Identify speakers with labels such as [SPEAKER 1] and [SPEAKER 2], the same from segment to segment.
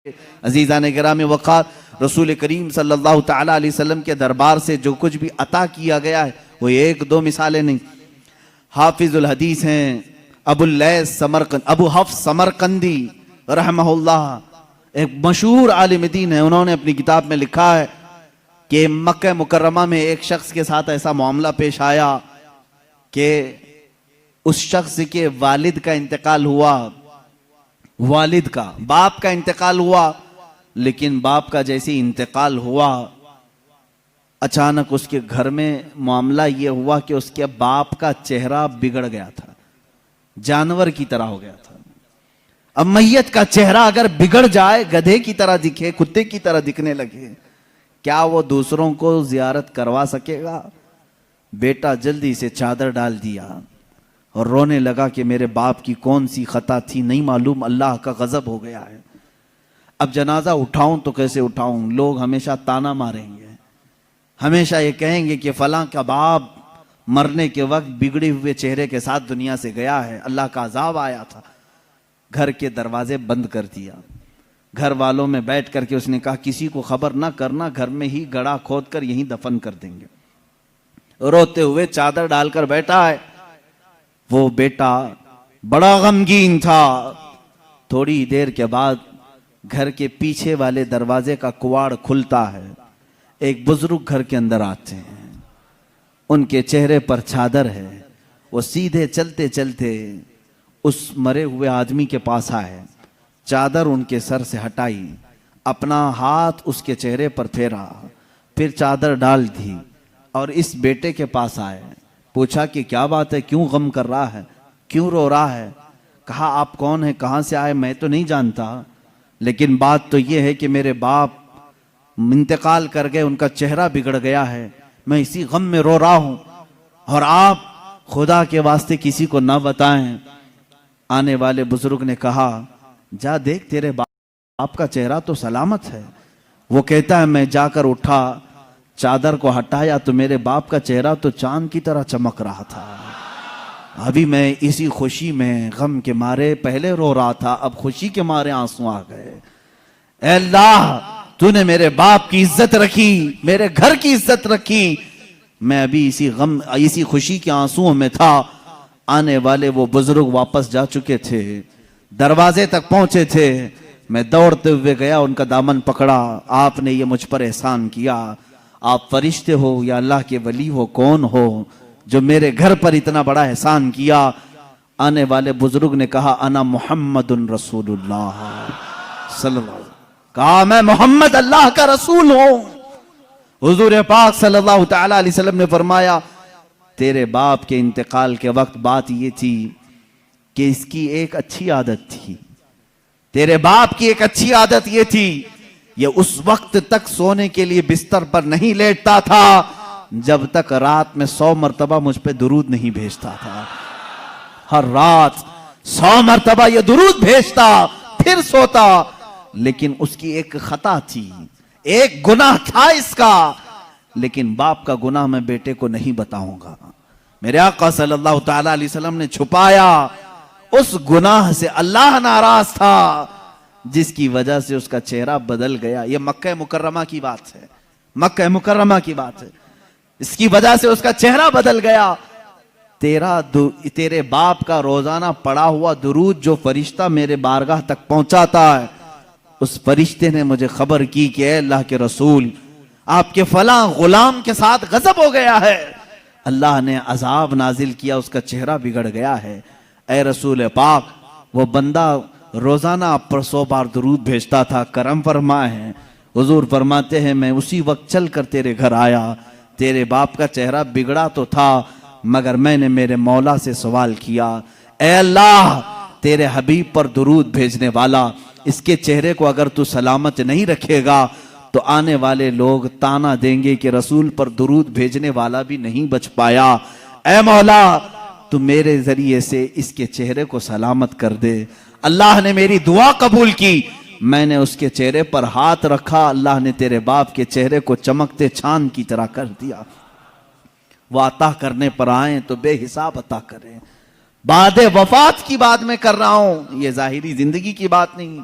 [SPEAKER 1] अजीज़ान गिरामी वक़ार, रसूल करीम सल्लल्लाहु तआला अलैहि वसल्लम के दरबार से जो कुछ भी अता किया गया है वो एक दो मिसालें नहीं। हाफिजुल हदीस हैं अबू हफ्स समरकंदी रहमहुल्लाह, एक मशहूर आलिम दीन है। उन्होंने अपनी किताब में लिखा है कि मक्का मुकर्रमा में एक शख्स के साथ ऐसा मामला पेश आया कि उस शख्स के वालिद का इंतकाल हुआ, वालिद का, बाप का इंतकाल हुआ, लेकिन बाप का जैसे इंतकाल हुआ अचानक उसके घर में मामला यह हुआ कि उसके बाप का चेहरा बिगड़ गया था, जानवर की तरह हो गया था। अब मैयत का चेहरा अगर बिगड़ जाए, गधे की तरह दिखे, कुत्ते की तरह दिखने लगे, क्या वो दूसरों को जियारत करवा सकेगा? बेटा जल्दी से चादर डाल दिया और रोने लगा कि मेरे बाप की कौन सी खता थी, नहीं मालूम, अल्लाह का गजब हो गया है। अब जनाजा उठाऊं तो कैसे उठाऊं? लोग हमेशा ताना मारेंगे, हमेशा ये कहेंगे कि फलां का बाप मरने के वक्त बिगड़े हुए चेहरे के साथ दुनिया से गया है, अल्लाह का अजाब आया था। घर के दरवाजे बंद कर दिया, घर वालों में बैठ करके उसने कहा किसी को खबर ना करना, घर में ही गड़ा खोद कर यहीं दफन कर देंगे। रोते हुए चादर डालकर बैठा है। वो बेटा बड़ा गमगीन था। थोड़ी देर के बाद घर के पीछे वाले दरवाजे का कुवाड़ खुलता है, एक बुजुर्ग घर के अंदर आते हैं, उनके चेहरे पर चादर है। वो सीधे चलते चलते उस मरे हुए आदमी के पास आए, चादर उनके सर से हटाई, अपना हाथ उसके चेहरे पर फेरा, फिर चादर डाल दी और इस बेटे के पास आए। पूछा कि क्या बात है, क्यों गम कर रहा है, क्यों रो रहा है? कहा आप कौन है, कहाँ से आए? मैं तो नहीं जानता, लेकिन बात तो ये है कि मेरे बाप इंतकाल कर गए, उनका चेहरा बिगड़ गया है, मैं इसी गम में रो रहा हूँ, और आप खुदा के वास्ते किसी को ना बताएं। आने वाले बुजुर्ग ने कहा जा देख, तेरे बाप का चेहरा तो सलामत है। वो कहता है मैं जाकर उठा, चादर को हटाया तो मेरे बाप का चेहरा तो चांद की तरह चमक रहा था। अभी मैं इसी खुशी में गम के मारे पहले रो रहा था, अब खुशी के मारे आंसू आ गए। ऐ अल्लाह, तूने मेरे बाप की इज्जत रखी, मेरे घर की इज्जत रखी, मैं अभी इसी गम, इसी खुशी के आंसुओं में था। आने वाले वो बुजुर्ग वापस जा चुके थे, दरवाजे तक पहुंचे थे। मैं दौड़ते हुए गया, उनका दामन पकड़ा, आपने ये मुझ पर एहसान किया, आप फरिश्ते हो या अल्लाह के वली हो, कौन हो जो मेरे घर पर इतना बड़ा एहसान किया? आने वाले बुजुर्ग ने कहा अना मुहम्मदुन रसूलुल्लाह सल्लल्लाहु अलैहि वसल्लम, कहा मैं मोहम्मद अल्लाह का रसूल हूं। हुजूर पाक सल्लल्लाहु तआला अलैहि वसल्लम ने फरमाया तेरे बाप के इंतकाल के वक्त बात ये थी कि इसकी एक अच्छी आदत थी, तेरे बाप की एक अच्छी आदत ये थी, ये उस वक्त तक सोने के लिए बिस्तर पर नहीं लेटता था जब तक रात में 100 मरतबा मुझ पे दुरूद नहीं भेजता था। हर रात 100 मरतबा ये दुरूद भेजता, फिर सोता। लेकिन उसकी एक खता थी, एक गुनाह था इसका, लेकिन बाप का गुनाह मैं बेटे को नहीं बताऊंगा। मेरे आका सल्लल्लाहु तआला अलैहि वसल्लम ने छुपाया। उस गुनाह से अल्लाह नाराज था, जिसकी वजह से उसका चेहरा बदल गया। ये मक्का मुकर्रमा की बात है, मक्का मुकर्रमा की बात है। इसकी वजह से उसका चेहरा बदल गया। तेरे बाप का रोजाना पड़ा हुआ दुरूद जो फरिश्ता मेरे बारगाह तक पहुंचाता है, उस फरिश्ते ने मुझे खबर की कि अल्लाह के रसूल, आपके फला गुलाम के साथ गजब हो गया है, अल्लाह ने अजाब नाजिल किया, उसका चेहरा बिगड़ गया है। ए रसूल पाक, वो बंदा रोजाना आप पर 100 बार दुरूद भेजता था, करम फरमाए हैं। हुजूर फरमाते हैं मैं उसी वक्त चल कर तेरे घर आया, तेरे बाप का चेहरा बिगड़ा तो था, मगर मैंने मेरे मौला से सवाल किया, ए अल्लाह, तेरे हबीब पर दुरूद भेजने वाला, इसके चेहरे को अगर तू सलामत नहीं रखेगा तो आने वाले लोग ताना देंगे कि रसूल पर दुरूद भेजने वाला भी नहीं बच पाया। ए मौला, तू मेरे जरिए से इसके चेहरे को सलामत कर दे। अल्लाह ने मेरी दुआ कबूल की, मैंने उसके चेहरे पर हाथ रखा, अल्लाह ने तेरे बाप के चेहरे को चमकते चांद की तरह कर दिया। वो अता करने पर आए तो बेहिसाब अता करें। बाद वफात की बात में कर रहा हूं, ये जाहिरी जिंदगी की बात नहीं।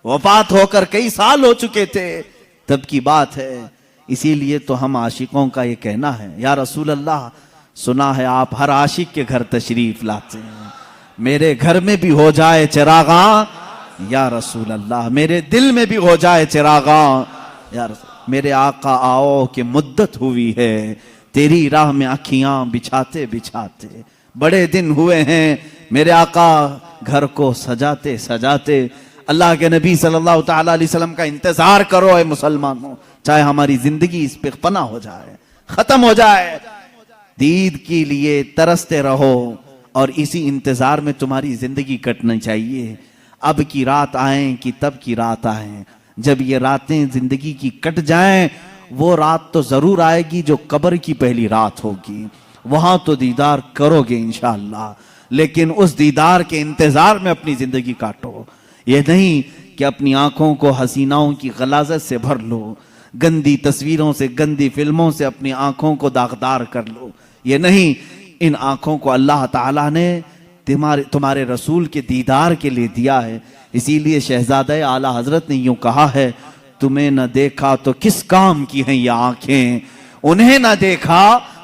[SPEAKER 1] वफात होकर कई साल हो चुके थे, तब की बात है। इसीलिए तो हम आशिकों का ये कहना है, या रसूल अल्लाह, सुना है आप हर आशिक के घर तशरीफ लाते हैं, मेरे घर में भी हो जाए चिरागा या रसूल अल्लाह, मेरे दिल में भी हो जाए चिरागा या रसूल। मेरे आका आओ कि मुद्दत हुई है तेरी राह में आँखियां बिछाते बिछाते, बड़े दिन हुए हैं मेरे आका घर को सजाते सजाते। अल्लाह के नबी सल्लल्लाहु ताला अलैहि वसल्लम का इंतजार करो ए मुसलमानों, चाहे हमारी जिंदगी इस पे फना हो जाए, खत्म हो जाए, दीद के लिए तरसते रहो और इसी इंतजार में तुम्हारी जिंदगी कटनी चाहिए। अब की रात आए कि तब की रात आए, जब ये रातें जिंदगी की कट जाएं, वो रात तो जरूर आएगी जो कब्र की पहली रात होगी, वहां तो दीदार करोगे इंशाअल्लाह, लेकिन उस दीदार के इंतजार में अपनी जिंदगी काटो। ये नहीं कि अपनी आंखों को हसीनाओं की गलाजत से भर लो, गंदी तस्वीरों से, गंदी फिल्मों से अपनी आंखों को दागदार कर लो। ये नहीं, इन आंखों को अल्लाह ताला ने तुम्हारे रसूल के दीदार के लिए दिया है। इसीलिए शहजादे आला हजरत ने यूं कहा है, तुम्हें न देखा तो किस काम की हैं ये आंखें, उन्हें न देखा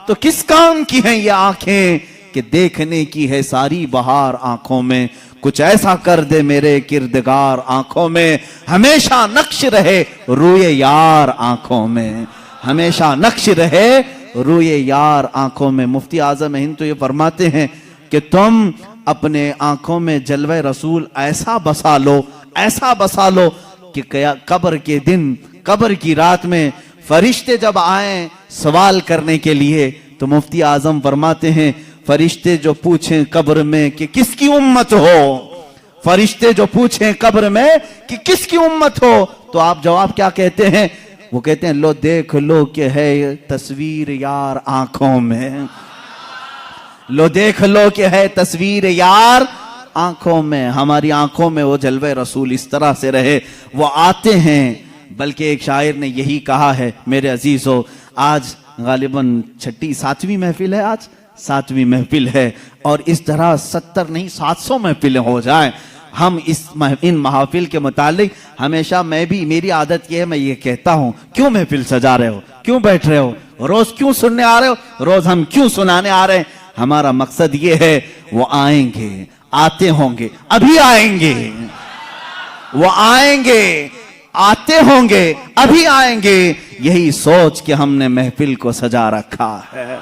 [SPEAKER 1] तो किस काम की हैं ये आंखें, कि देखने की है सारी बहार आंखों में, कुछ ऐसा कर दे मेरे किरदगार आंखों में, हमेशा नक्श रहे रूए यार आंखों में, हमेशा नक्श रहे रूए यार आंखों में। मुफ्ती आजम हिंद तो ये फरमाते हैं कि तुम अपने आंखों में जलवे रसूल ऐसा बसा लो, ऐसा बसा लो कि कब्र के दिन, कब्र की रात में फरिश्ते जब आए सवाल करने के लिए, तो मुफ्ती आजम फरमाते हैं, फरिश्ते जो पूछें कब्र में कि किसकी उम्मत हो, फरिश्ते जो पूछें कब्र में कि किसकी उम्मत हो, तो आप जवाब क्या कहते हैं? वो कहते हैं, लो देख लो कि है तस्वीर यार आंखों में, लो देख लो कि है तस्वीर यार आंखों में। हमारी आंखों में वो जलवे रसूल इस तरह से रहे, वो आते हैं। बल्कि एक शायर ने यही कहा है, मेरे अजीजों, आज गालिबन 7वीं महफिल है, आज 7वीं महफिल है, और इस तरह 70 नहीं 700 महफिलें हो जाए। हम इन महफिल के मुतालिक हमेशा, मैं भी, मेरी आदत ये है, मैं ये कहता हूँ, क्यों महफिल सजा रहे हो, क्यों बैठ रहे हो, रोज क्यों सुनने आ रहे हो, रोज हम क्यों सुनाने आ रहे हैं? हमारा मकसद ये है, वो आएंगे, आते होंगे, अभी आएंगे, वो आएंगे, आते होंगे, अभी आएंगे, यही सोच के हमने महफिल को सजा रखा है।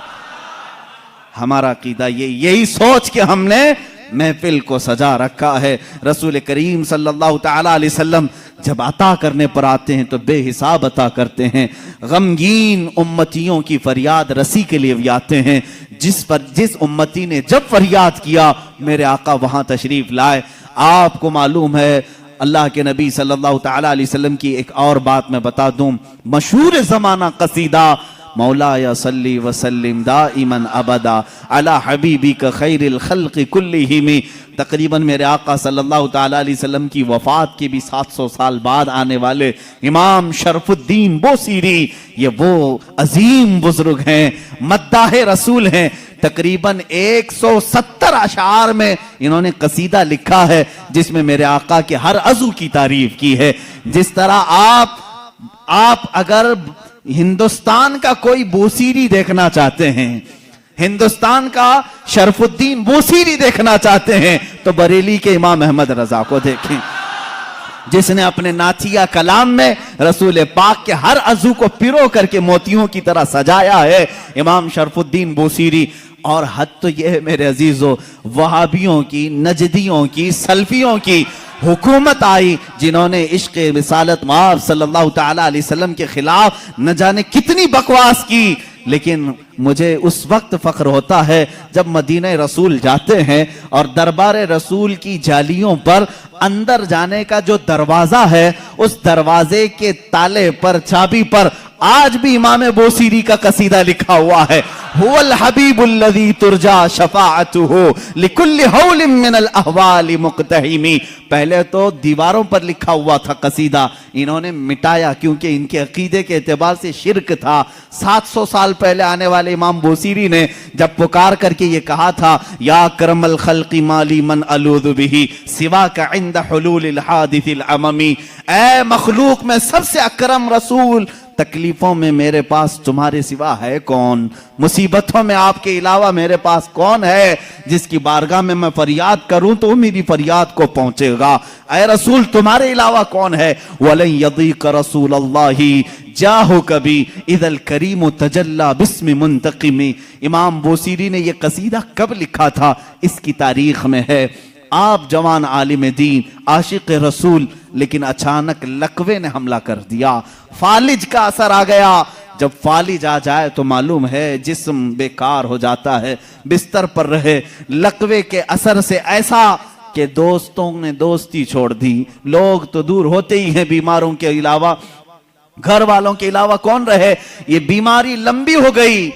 [SPEAKER 1] हमारा अकीदा यही सोच के हमने महफिल को सजा रखा है। रसूल करीम सल्लल्लाहु ताला अलैहि वसल्लम जब अता करने पर आते हैं तो बेहिसाब अता करते हैं। गमगीन उम्मतियों की फरियाद रसी के लिए भी आते हैं। जिस उम्मती ने जब फरियाद किया, मेरे आका वहां तशरीफ लाए। आपको मालूम है, अल्लाह के नबी सल्लल्लाहु ताला अलैहि वसल्लम की एक और बात मैं बता दूं, मशहूर जमाना कसीदा, मौला या सल्ली वसल्लिम दाइमन अबदा अला हबीबी का खैरिल खल्क़ि कुल्लिहिम। तकरीबन मेरे आका सल्लल्लाहु ताला अलैहि वसल्लम की वफात के भी 700 साल बाद आने वाले इमाम शरफुद्दीन बोसीरी, ये वो अजीम बुजुर्ग हैं, मद्दाह रसूल हैं। तकरीबन 170 अशार में इन्होंने कसीदा लिखा है, जिसमें मेरे आका के हर अज़ू की तारीफ की है। जिस तरह आप अगर हिंदुस्तान का कोई बोसीरी देखना चाहते हैं, हिंदुस्तान का शरफुद्दीन बोसीरी देखना चाहते हैं, तो बरेली के इमाम अहमद रजा को देखें, जिसने अपने नाथिया कलाम में रसूल पाक के हर अज़ू को पिरो करके मोतियों की तरह सजाया है, इमाम शरफुद्दीन बोसीरी। और हद तो यह है मेरे अजीजों, वहाबियों की, नजदियों की, सल्फियों की हुकूमत आई, जिन्होंने इश्क़ रिसालत माब सल्लल्लाहु ताला अलैहि वसल्लम के खिलाफ न जाने कितनी बकवास की। लेकिन मुझे उस वक्त फख्र होता है जब मदीने रसूल जाते हैं और दरबार रसूल की जालियों पर अंदर जाने का जो दरवाजा है, उस दरवाजे के ताले पर, चाबी पर आज भी इमाम बोसीरी का कसीदा लिखा हुआ है। हुवल हबीबुल्लज़ी तुरजा शफाअतुहु लिकुल्लि हौलिन मिनल अहवालि मुक़तहिमी। पहले तो दीवारों पर लिखा हुआ था कसीदा, इन्होंने मिटाया क्योंकि इनके अकीदे के एतबार से शिर्क था। 700 साल पहले आने वाले इमाम बूसीरी ने जब पुकार करके ये कहा था, या करमल खल्क़ि माली मन अलूज़ु बिही सिवा का इंद हुलूलिल हादिसिल अममी। ऐ मखलूक में सबसे अकरम रसूल, तकलीफों में मेरे पास तुम्हारे सिवा है कौन, मुसीबतों में आपके अलावा मेरे पास कौन है जिसकी बारगाह में मैं फरियाद करूं तो मेरी फरियाद को पहुंचेगा। ऐ रसूल तुम्हारे अलावा कौन है। वलन यदीक रसूल अल्लाही जाहु कभी इदल करीम तजल्ला बिस्मि मुंतकिमी। इमाम बूसीरी ने यह कसीदा कब लिखा था, इसकी तारीख में है। आप जवान आलिम दीन आशिक रसूल, लेकिन अचानक लकवे ने हमला कर दिया, फालिज का असर आ गया। जब फालिज आ जाए तो मालूम है जिस्म बेकार हो जाता है, बिस्तर पर रहे। लकवे के असर से ऐसा कि दोस्तों ने दोस्ती छोड़ दी, लोग तो दूर होते ही हैं, बीमारों के अलावा घर वालों के अलावा कौन रहे। ये बीमारी लंबी हो गई,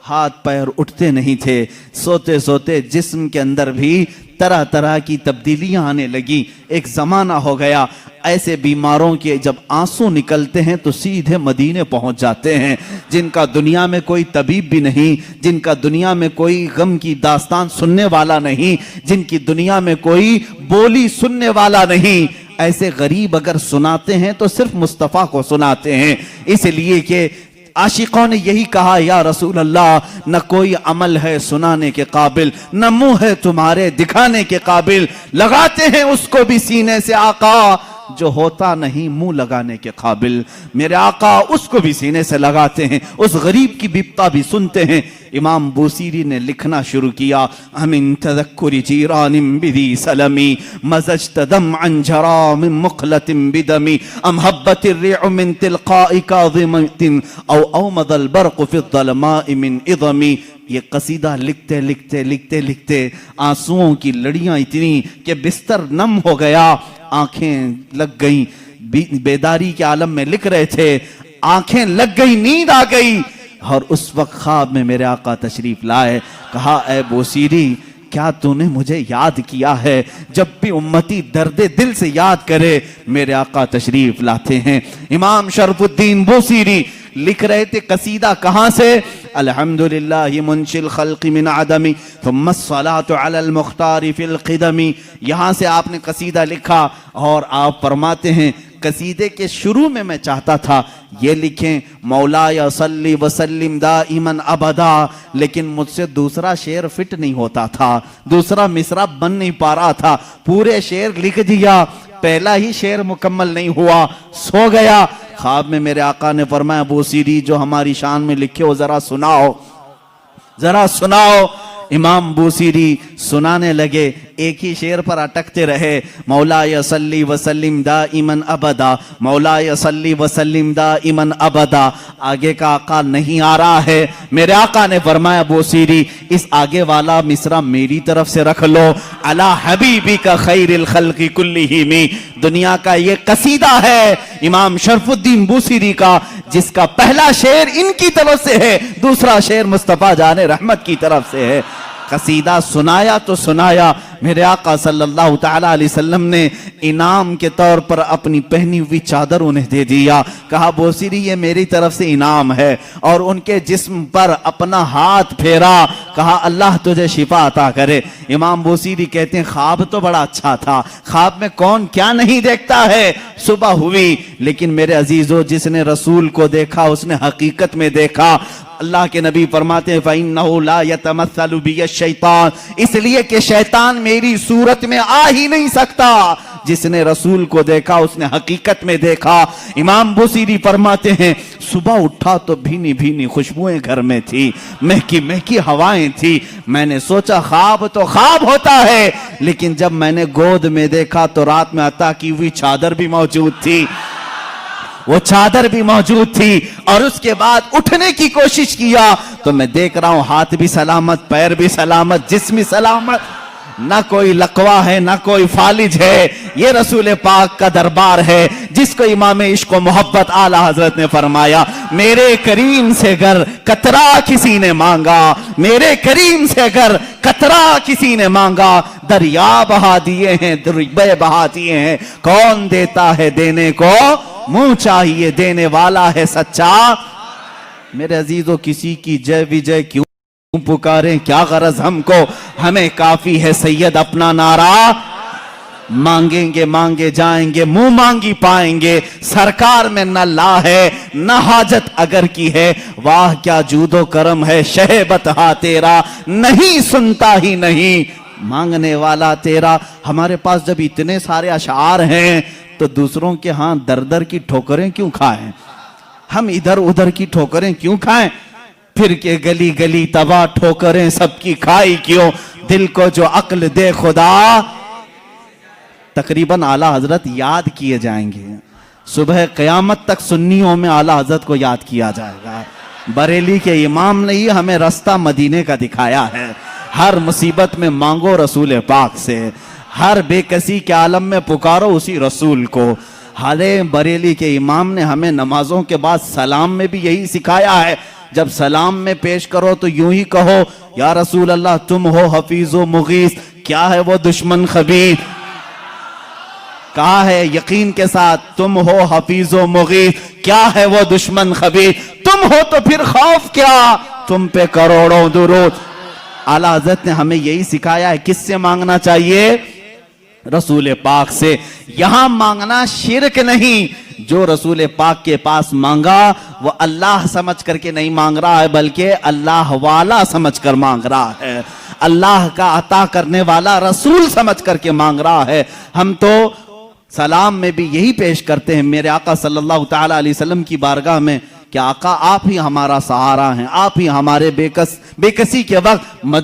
[SPEAKER 1] हाथ पैर उठते नहीं थे, सोते सोते जिस्म के अंदर भी तरह तरह की तब्दीलियां आने लगी। एक जमाना हो गया ऐसे बीमारों के जब आंसू निकलते हैं तो सीधे मदीने पहुंच जाते हैं, जिनका दुनिया में कोई तबीब भी नहीं, जिनका दुनिया में कोई गम की दास्तान सुनने वाला नहीं, जिनकी दुनिया में कोई बोली सुनने वाला नहीं। ऐसे गरीब अगर सुनाते हैं तो सिर्फ मुस्तफ़ा को सुनाते हैं, इसलिए कि आशिकों ने यही कहा, या रसूल अल्लाह, न कोई अमल है सुनाने के काबिल, न मुंह है तुम्हारे दिखाने के काबिल, लगाते हैं उसको भी सीने से आका जो होता नहीं मुंह लगाने के काबिल। मेरे आका उसको भी सीने से लगाते हैं, उस गरीब की बिपता भी सुनते हैं। इमाम बूसीरी ने लिखना शुरू किया, अमिन तज़क्कुरि जीरानिम बिदी सलमी मज़ज्तदम अन जरामिन मुखलतिन बिदमी अम हब्बतिर रिउ मिन तिलक़ाइ काज़िमतिन औ मदल बर्क़ फ़ि ज़लमाइ मिन इज़मी। ये कसीदा लिखते लिखते लिखते लिखते आंसुओं की लड़ियां इतनी कि बिस्तर नम हो गया, आंखें लग गई। बेदारी के आलम में लिख रहे थे, आंखें लग गई, नींद आ गई। और उस वक्त ख्वाब में मेरे आका तशरीफ लाए, कहा, ए बूसीरी क्या तूने मुझे याद किया है। जब भी उम्मती दर्दे दिल से याद करे मेरे आका तशरीफ लाते हैं। इमाम शरफुद्दीन बूसीरी लिख रहे थे कसीदा कहां से, अल्हम्दुलिल्लाहि मुंशिल खल्क़ि मिन अदमी थुम्मा स्सलातु अलल मुख्तारि फिल क़िदमी। यहां से आपने कसीदा लिखा और आप फरमाते हैं, कसीदे के शुरू में मैं चाहता था ये लिखें, मौलाया सल्ली वसल्लिम दाइमन अबदा, लेकिन मुझसे दूसरा शेर फिट नहीं होता था, दूसरा मिसरा बन नहीं पा रहा था। पूरे शेर लिख दिया, पहला ही शेर मुकम्मल नहीं हुआ, सो गया। ख्वाब में मेरे आका ने फरमाया, बूसीरी जो हमारी शान में लिखे हो जरा सुनाओ, जरा सुनाओ। इमाम बूसीरी सुनाने लगे, एक ही शेर पर अटकते रहे, मौलाया सल्ली वसल्लिम दाइमन अबदा, मौलाया सल्ली वसल्लिम दाइमन अबदा। आगे का आका नहीं आ रहा है। मेरे आका ने फरमाया, बूसीरी इस आगे वाला मिसरा मेरी तरफ से रख लो, अला हबीबी का खैरिल खल्क़ि कुल्लिहिमी। दुनिया का ये कसीदा है इमाम शरफुद्दीन बूसीरी का, जिसका पहला शेर इनकी तरफ से है, दूसरा शेर मुस्तफ़ा जाने रहमत की तरफ से है। कसीदा सुनाया तो सुनाया, मेरे आका सल्लल्लाहु तआला अलैहि वसल्लम ने इनाम के तौर पर अपनी पहनी हुई चादर उन्हें दे दिया। कहा, बूसीरी ये मेरी तरफ से इनाम है, और उनके जिस्म पर अपना हाथ फेरा, कहा, अल्लाह तुझे शिफा अता करे। इमाम बूसीरी कहते हैं, ख्वाब तो बड़ा अच्छा था, ख्वाब में कौन क्या नहीं देखता है। सुबह हुई, लेकिन मेरे अजीजों जिसने रसूल को देखा उसने हकीकत में देखा। अल्लाह के नबी फरमाते हैं, फ़इन्नहु ला यतमस्सलु बिय शैतान, इसलिए कि शैतान मेरी सूरत में आ ही नहीं सकता। जिसने रसूल को देखा उसने हकीकत में देखा। इमाम बूसीरी फरमाते हैं, सुबह उठा तो भीनी भीनी खुशबुएं घर में थी, महकी महकी हवाएं थी। मैंने सोचा ख्वाब तो ख्वाब होता है, लेकिन जब मैंने गोद में देखा तो रात में अता की हुई चादर भी मौजूद थी, वो चादर भी मौजूद थी। और उसके बाद उठने की कोशिश किया तो मैं देख रहा हूं हाथ भी सलामत, पैर भी सलामत, जिस्म भी सलामत। ना कोई लकवा है ना कोई फालिज है, ये रसूल पाक का दरबार है जिसको इमाम इश्क व मोहब्बत आला हजरत ने फरमाया, मेरे करीम से अगर कतरा किसी ने मांगा, मेरे करीम से अगर कतरा किसी ने मांगा, दरिया बहा दिए हैं, दरिया बहा दिए हैं। कौन देता है देने को मुंह चाहिए, देने वाला है सच्चा। मेरे अजीजों, किसी की जय विजय क्यों पुकारें, क्या गरज हमको, हमें काफी है सैयद अपना नारा। मांगेंगे मांगे जाएंगे, मुंह मांगी पाएंगे, सरकार में न ला है न हाजत अगर की है, वाह क्या जूदो करम है शह बतहा तेरा, नहीं सुनता ही नहीं मांगने वाला तेरा। हमारे पास जब इतने सारे अशार हैं तो दूसरों के हाथ दर दर की ठोकरें क्यों खाएं, हम इधर उधर की ठोकरें क्यों खाएं, फिर के गली गली तबाह ठोकरें सबकी खाई क्यों, दिल को जो अक्ल दे खुदा। तकरीबन आला हजरत याद किए जाएंगे, सुबह क़यामत तक सुन्नियों में आला हजरत को याद किया जाएगा। बरेली के इमाम ने ही हमें रास्ता मदीने का दिखाया है। हर मुसीबत में मांगो रसूल पाक से, हर बेकसी के आलम में पुकारो उसी रसूल को। हाले बरेली के इमाम ने हमें नमाजों के बाद सलाम में भी यही सिखाया है, जब सलाम में पेश करो तो यूं ही कहो, या रसूल अल्लाह तुम हो हफीजो मुगीस, क्या है वो दुश्मन खबीर। कहा है यकीन के साथ, तुम हो हफीजो मुगीस, क्या है वो दुश्मन खबीर। तुम हो तो फिर खौफ क्या, तुम पे करोड़ों दुरूद। आला हज़रत ने हमें यही सिखाया है। किससे मांगना चाहिए? रसूल पाक से। यहां मांगना शिरक नहीं, जो रसूल पाक के पास मांगा वो अल्लाह समझ करके नहीं मांग रहा है, बल्कि अल्लाह वाला समझ कर मांग रहा है, अल्लाह का अता करने वाला रसूल समझ करके मांग रहा है। हम तो सलाम में भी यही पेश करते हैं मेरे आका सल्लल्लाहु तआला अलैहि वसल्लम की बारगाह में कि आका आप ही हमारा सहारा हैं, आप ही हमारे बेकसी के वक्त मदद